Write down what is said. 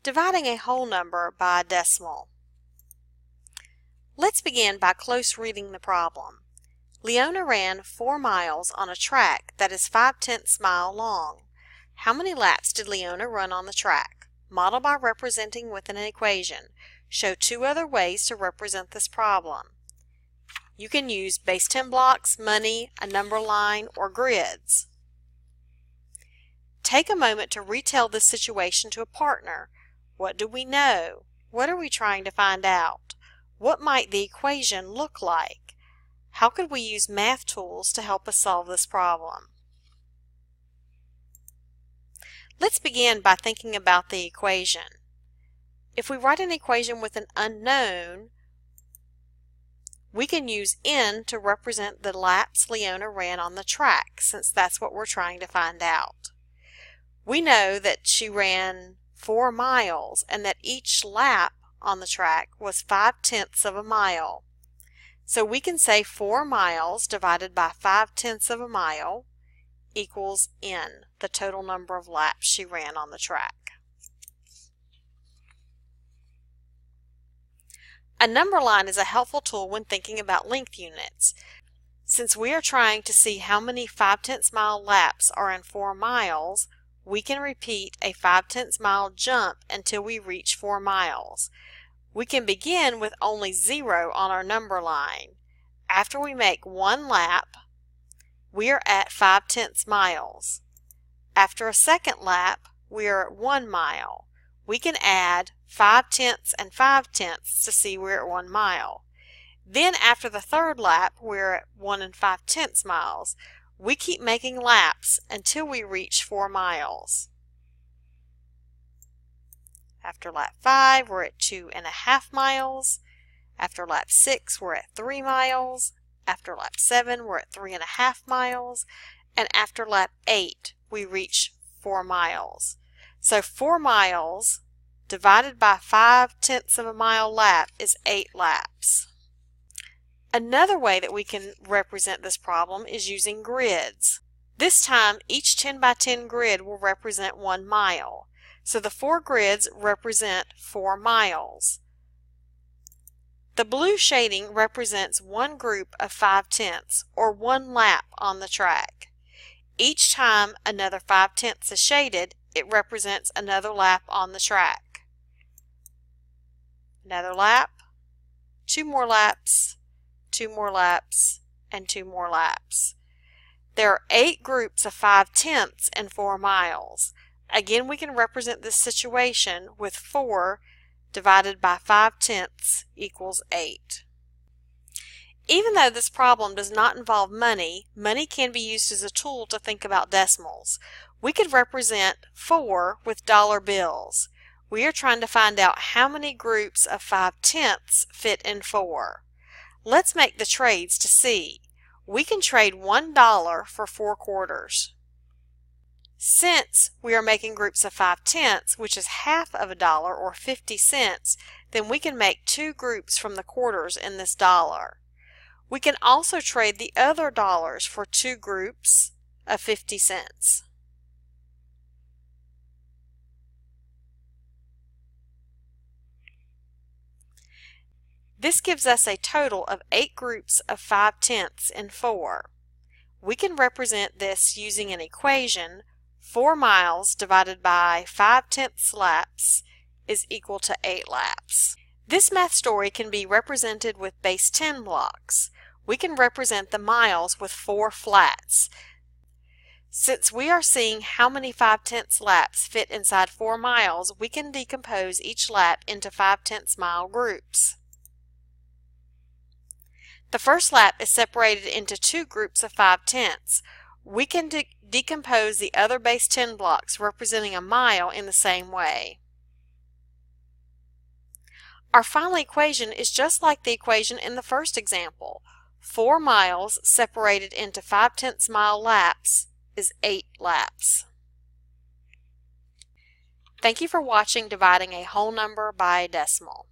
Dividing a whole number by a decimal. Let's begin by close reading the problem. Leona ran 4 miles on a track that is 5/10 mile long. How many laps did Leona run on the track? Model by representing with an equation. Show 2 other ways to represent this problem. You can use base 10 blocks, money, a number line, or grids. Take a moment to retell this situation to a partner. What do we know? What are we trying to find out? What might the equation look like? How could we use math tools to help us solve this problem? Let's begin by thinking about the equation. If we write an equation with an unknown, we can use n to represent the laps Leona ran on the track, since that's what we're trying to find out. We know that she ran 4 miles and that each lap on the track was 5/10 of a mile. So we can say 4 miles divided by 5/10 of a mile equals n, the total number of laps she ran on the track. A number line is a helpful tool when thinking about length units. Since we are trying to see how many 5/10 mile laps are in 4 miles, we can repeat a 5/10 mile jump until we reach 4 miles. We can begin with only 0 on our number line. After we make 1 lap, we are at 5/10 miles. After a second lap, we are at 1 mile. We can add 5/10 and 5/10 to see we're at 1 mile. Then after the third lap, we're at 1 5/10 miles. We keep making laps until we reach 4 miles. After lap 5, we're at 2.5 miles. After lap 6, we're at 3 miles. After lap 7, we're at 3.5 miles. And after lap 8, we reach 4 miles. So 4 miles divided by 5/10 of a mile lap is 8 laps. Another way that we can represent this problem is using grids. This time, each 10 by 10 grid will represent 1 mile. So the 4 grids represent 4 miles. The blue shading represents one group of 5/10, or 1 lap on the track. Each time another 5/10 is shaded, it represents another lap on the track. Another lap, 2 more laps, 2 more laps, and 2 more laps. There are 8 groups of 5/10 in 4 miles. Again, we can represent this situation with 4 divided by 5/10 equals 8. Even though this problem does not involve money, money can be used as a tool to think about decimals. We could represent 4 with dollar bills. We are trying to find out how many groups of 5/10 fit in 4. Let's make the trades to see. We can trade $1 for 4 quarters. Since we are making groups of 5/10, which is half of a dollar or 50 cents, then we can make 2 groups from the quarters in this dollar. We can also trade the other dollars for 2 groups of 50 cents. This gives us a total of 8 groups of 5/10 in 4. We can represent this using an equation. 4 miles divided by 5/10 laps is equal to 8 laps. This math story can be represented with base 10 blocks. We can represent the miles with 4 flats. Since we are seeing how many 5/10 laps fit inside 4 miles, we can decompose each lap into 5/10 mile groups. The first lap is separated into 2 groups of 5/10. We can decompose the other base 10 blocks representing a mile in the same way. Our final equation is just like the equation in the first example. 4 miles separated into 5/10 mile laps is 8 laps. Thank you for watching Dividing a Whole Number by a Decimal.